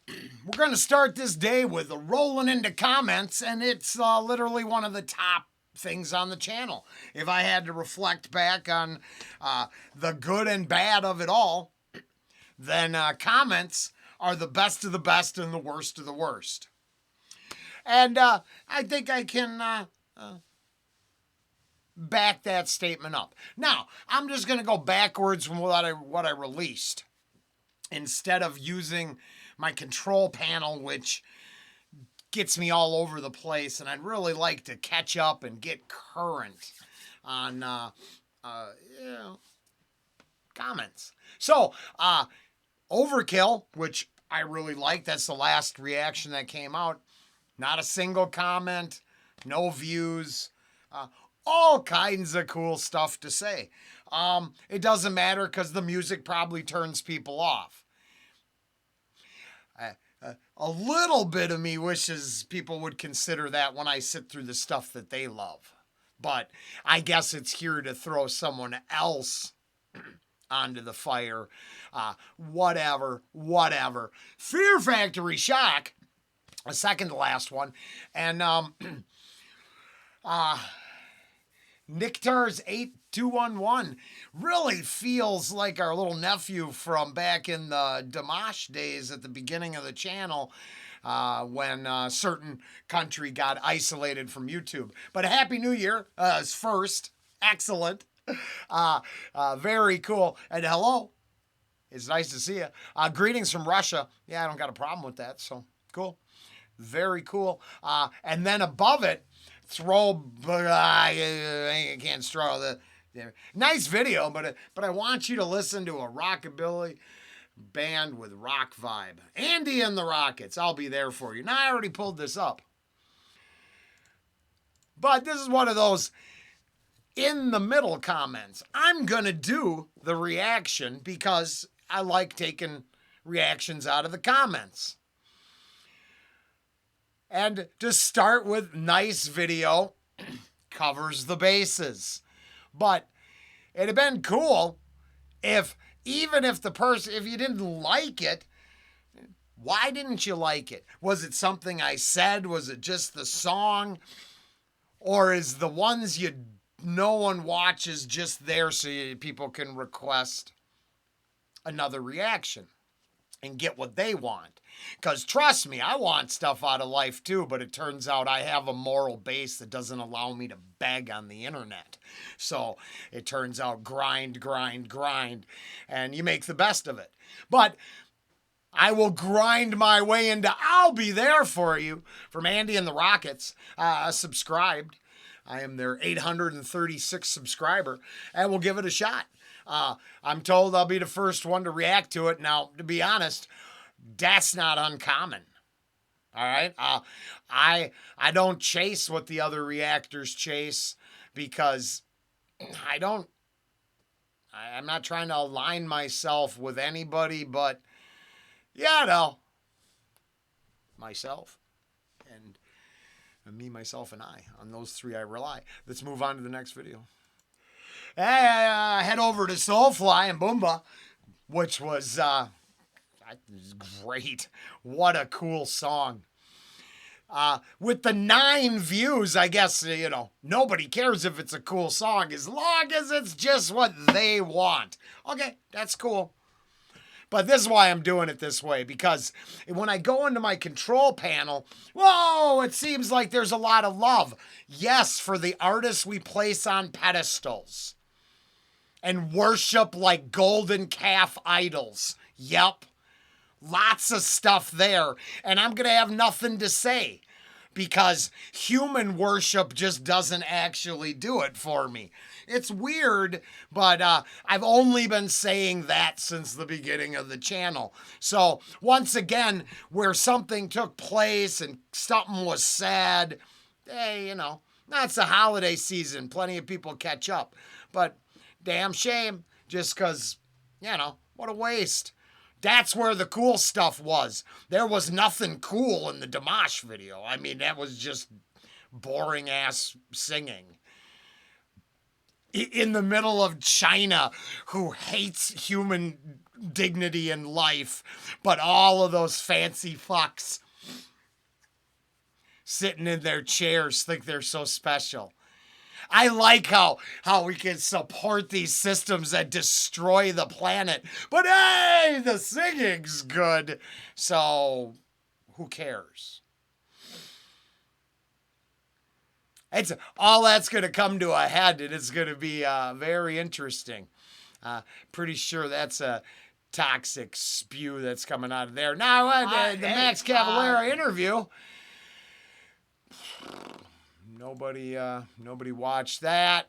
we're going to start this day with a rolling into comments, and it's literally one of the top things on the channel. If I had to reflect back on the good and bad of it all, then comments are the best of the best and the worst of the worst. And I think I can back that statement up. Now, I'm just going to go backwards from what I released instead of using my control panel, which gets me all over the place, and I'd really like to catch up and get current on comments. So, Overkill, which I really like, that's the last reaction that came out. Not a single comment, no views, all kinds of cool stuff to say. It doesn't matter because the music probably turns people off. A little bit of me wishes people would consider that when I sit through the stuff that they love. But I guess it's here to throw someone else onto the fire. Whatever. Fear Factory Shock, a second to last one. And Nicktar's 8211 really feels like our little nephew from back in the Dimash days at the beginning of the channel when a certain country got isolated from YouTube. But a Happy New Year is first. Excellent. Very cool. And hello. It's nice to see you. Greetings from Russia. Yeah, I don't got a problem with that. So cool. Very cool. And then above it, I can't straw the nice video, but I want you to listen to a rockabilly band with rock vibe. Andy and the Rockets. I'll be there for you. Now I already pulled this up, but this is one of those in the middle comments. I'm gonna do the reaction because I like taking reactions out of the comments. And to start with, nice video, covers the bases. But it'd have been cool if, even if if you didn't like it, why didn't you like it? Was it something I said? Was it just the song? Or is the ones no one watches just there so people can request another reaction and get what they want? Because trust me, I want stuff out of life too, but it turns out I have a moral base that doesn't allow me to beg on the internet. So it turns out grind, and you make the best of it. But I will grind my way into I'll be there for you from Andy and the Rockets, subscribed. I am their 836 subscriber, and we'll give it a shot. I'm told I'll be the first one to react to it. Now, to be honest, that's not uncommon. All right. I don't chase what the other reactors chase because I'm not trying to align myself with anybody but, myself and me, myself, and I. On those three I rely. Let's move on to the next video. Head over to Soulfly and Boomba, which was great. What a cool song. With the 9 views, I guess, nobody cares if it's a cool song as long as it's just what they want. Okay, that's cool. But this is why I'm doing it this way, because when I go into my control panel, whoa, it seems like there's a lot of love. Yes, for the artists we place on pedestals and worship like golden calf idols. Yep. Lots of stuff there. And I'm going to have nothing to say because human worship just doesn't actually do it for me. It's weird, but I've only been saying that since the beginning of the channel. So once again, where something took place and something was said, hey, that's the holiday season. Plenty of people catch up. But damn shame, just because, what a waste. That's where the cool stuff was. There was nothing cool in the Dimash video. I mean, that was just boring ass singing. In the middle of China, who hates human dignity in life, but all of those fancy fucks sitting in their chairs think they're so special. I like how we can support these systems that destroy the planet, but hey, the singing's good, so who cares? It's all that's going to come to a head, and it's going to be very interesting. Pretty sure that's a toxic spew that's coming out of there. Now, the Max Cavalera interview. Nobody watched that.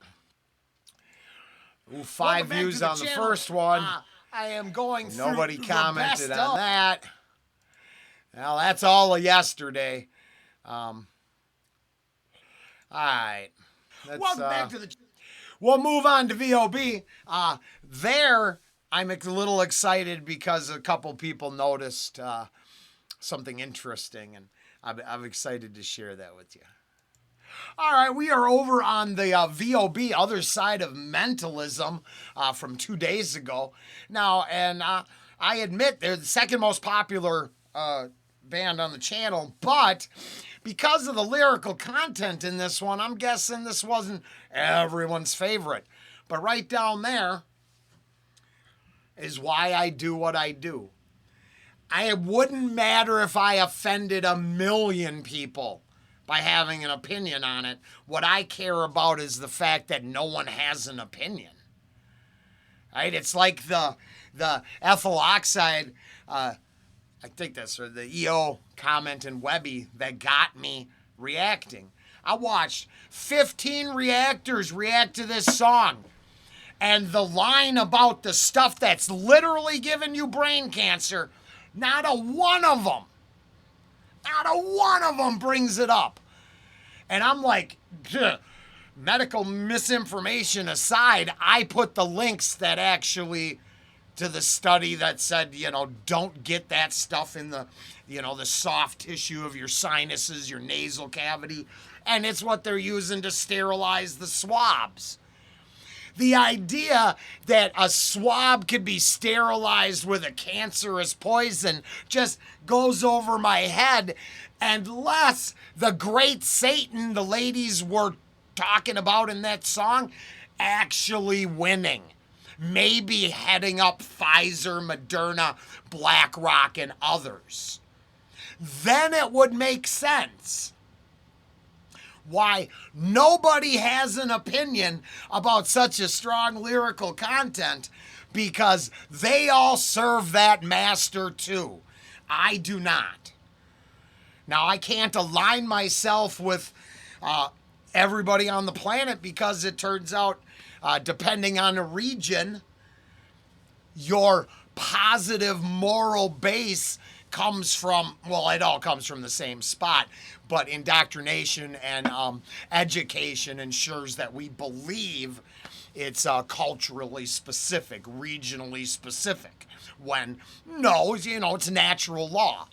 Ooh, 5 views on the first one. I am going through Nobody commented the best on that. Well, that's all of yesterday. All right. Welcome back to the... We'll move on to VOB. There, I'm a little excited because a couple people noticed something interesting, and I'm excited to share that with you. All right, we are over on the VOB, Other Side of Mentalism, from 2 days ago. Now, and I admit they're the second most popular band on the channel, but because of the lyrical content in this one, I'm guessing this wasn't everyone's favorite. But right down there is why I do what I do. It wouldn't matter if I offended 1 million people by having an opinion on it. What I care about is the fact that no one has an opinion. Right? It's like the ethyl oxide, I think that's the EO comment in Webby that got me reacting. I watched 15 reactors react to this song. And the line about the stuff that's literally giving you brain cancer, not a one of them brings it up. And I'm like, medical misinformation aside, I put the links that actually to the study that said, don't get that stuff in the, the soft tissue of your sinuses, your nasal cavity. And it's what they're using to sterilize the swabs. The idea that a swab could be sterilized with a cancerous poison just goes over my head, unless the great Satan the ladies were talking about in that song actually winning. Maybe heading up Pfizer, Moderna, BlackRock, and others. Then it would make sense why nobody has an opinion about such a strong lyrical content, because they all serve that master too. I do not. Now, I can't align myself with everybody on the planet, because it turns out, depending on the region, your positive moral base comes from, well, it all comes from the same spot, but indoctrination and education ensures that we believe it's culturally specific, regionally specific, when no, it's natural law.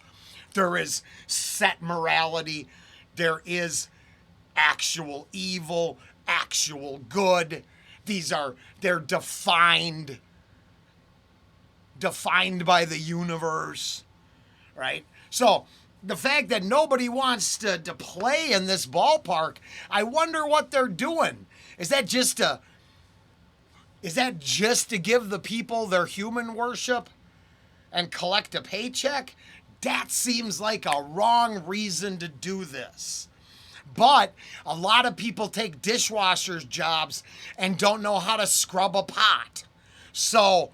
There is set morality, there is actual evil, actual good. They're defined by the universe. Right? So the fact that nobody wants to play in this ballpark, I wonder what they're doing. Is that just to give the people their human worship and collect a paycheck? That seems like a wrong reason to do this. But a lot of people take dishwashers jobs and don't know how to scrub a pot. So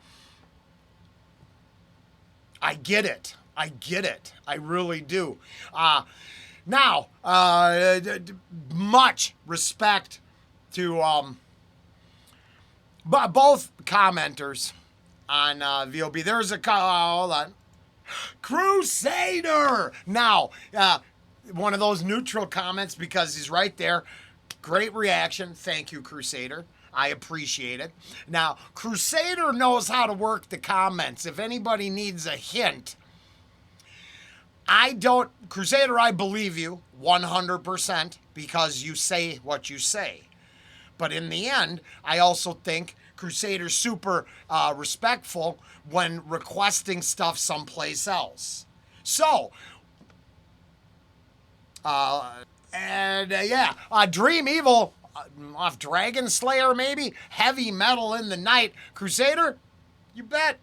I get it. I really do. Now, much respect to both commenters on VOB. There's hold on. Crusader! Now, one of those neutral comments, because he's right there. Great reaction. Thank you, Crusader. I appreciate it. Now, Crusader knows how to work the comments. If anybody needs a hint, Crusader, I believe you 100% because you say what you say. But in the end, I also think Crusader's super respectful when requesting stuff someplace else. So, Dream Evil off Dragon Slayer, maybe? Heavy Metal in the Night. Crusader? You bet.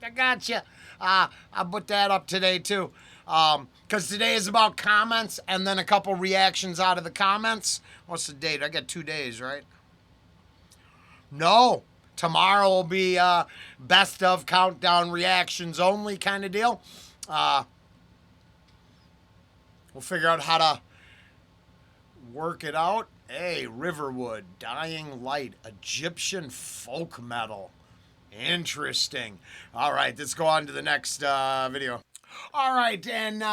I got you. I'll put that up today, too. Because today is about comments and then a couple reactions out of the comments. What's the date? I got 2 days, right? No. Tomorrow will be best of countdown reactions only kind of deal. We'll figure out how to work it out. Hey, Riverwood, Dying Light, Egyptian folk metal. Interesting. All right, let's go on to the next video. All right, and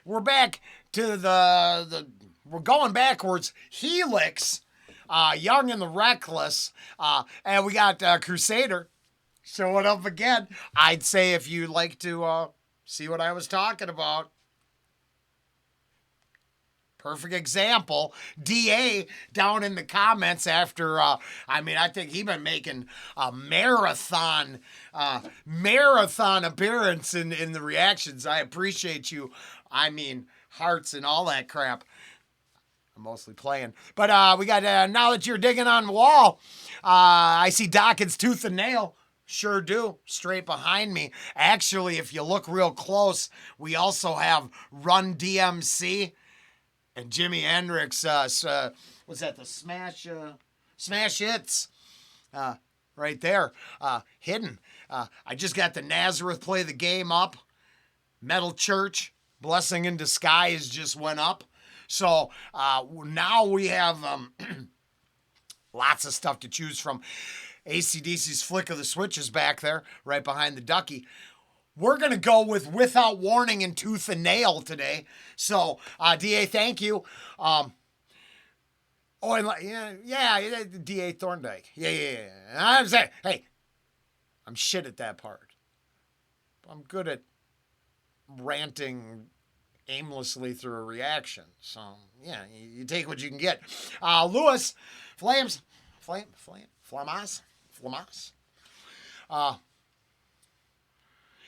we're back to we're going backwards. Helix, Young and the Reckless, and we got Crusader showing up again. I'd say if you'd like to see what I was talking about. Perfect example. DA down in the comments after, I think he's been making a marathon appearance in the reactions. I appreciate you. Hearts and all that crap. I'm mostly playing. But we got, now that you're digging on the wall, I see Dawkins Tooth and Nail. Sure do. Straight behind me. Actually, if you look real close, we also have Run DMC. And Jimi Hendrix, what's that, the Smash Hits, right there, hidden. I just got the Nazareth Play the Game up. Metal Church, Blessing in Disguise just went up. So now we have lots of stuff to choose from. AC/DC's Flick of the Switch is back there, right behind the ducky. We're going to go with Without Warning and Tooth and Nail today. So, DA, thank you. DA Thorndike. Yeah. I'm saying, hey, I'm shit at that part. I'm good at ranting aimlessly through a reaction. So, yeah, you take what you can get. Lewis, Flamas.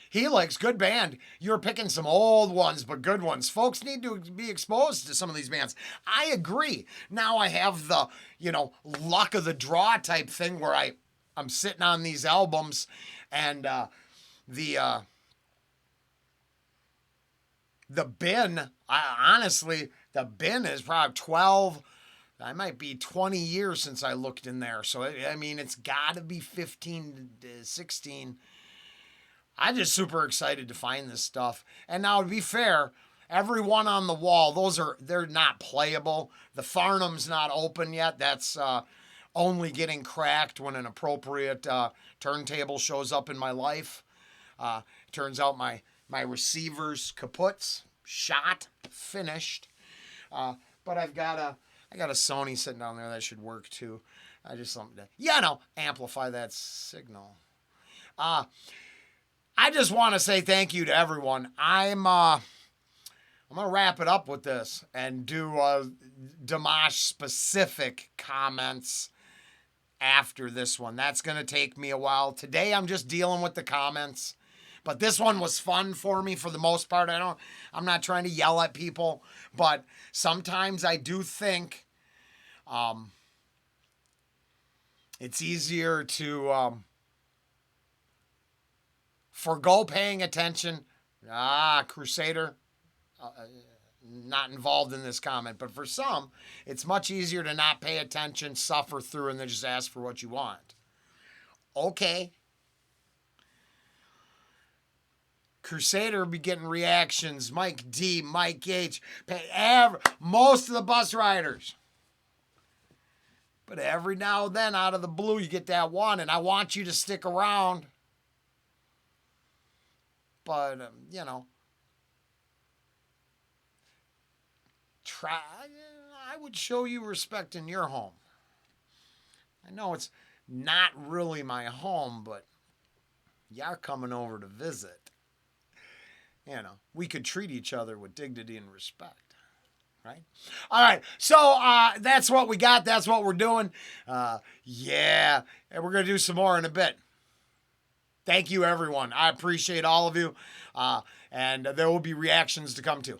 Helix, good band. You're picking some old ones, but good ones. Folks need to be exposed to some of these bands. I agree. Now I have the, luck of the draw type thing where I'm sitting on these albums and the bin, honestly, the bin is probably 12, I might be 20 years since I looked in there. So, it's got to be 15 to 16. I'm just super excited to find this stuff. And now, to be fair, every one on the wall, they're not playable. The Farnham's not open yet. That's only getting cracked when an appropriate turntable shows up in my life. Turns out my receiver's kaputs, shot, finished. But I got a Sony sitting down there that should work too. I just something to, amplify that signal. I just want to say thank you to everyone. I'm going to wrap it up with this and do Dimash specific comments after this one. That's going to take me a while. Today I'm just dealing with the comments. But this one was fun for me for the most part. I'm not trying to yell at people, but sometimes I do think it's easier to forgo paying attention. Crusader, not involved in this comment. But for some, it's much easier to not pay attention, suffer through, and then just ask for what you want. Okay. Crusader be getting reactions. Mike D, Mike H, most of the bus riders. But every now and then, out of the blue, you get that one, and I want you to stick around. But, I would show you respect in your home. I know it's not really my home, but you're coming over to visit. We could treat each other with dignity and respect, Right? All right. So that's what we got. That's what we're doing. Yeah. And we're going to do some more in a bit. Thank you, everyone. I appreciate all of you. And there will be reactions to come too.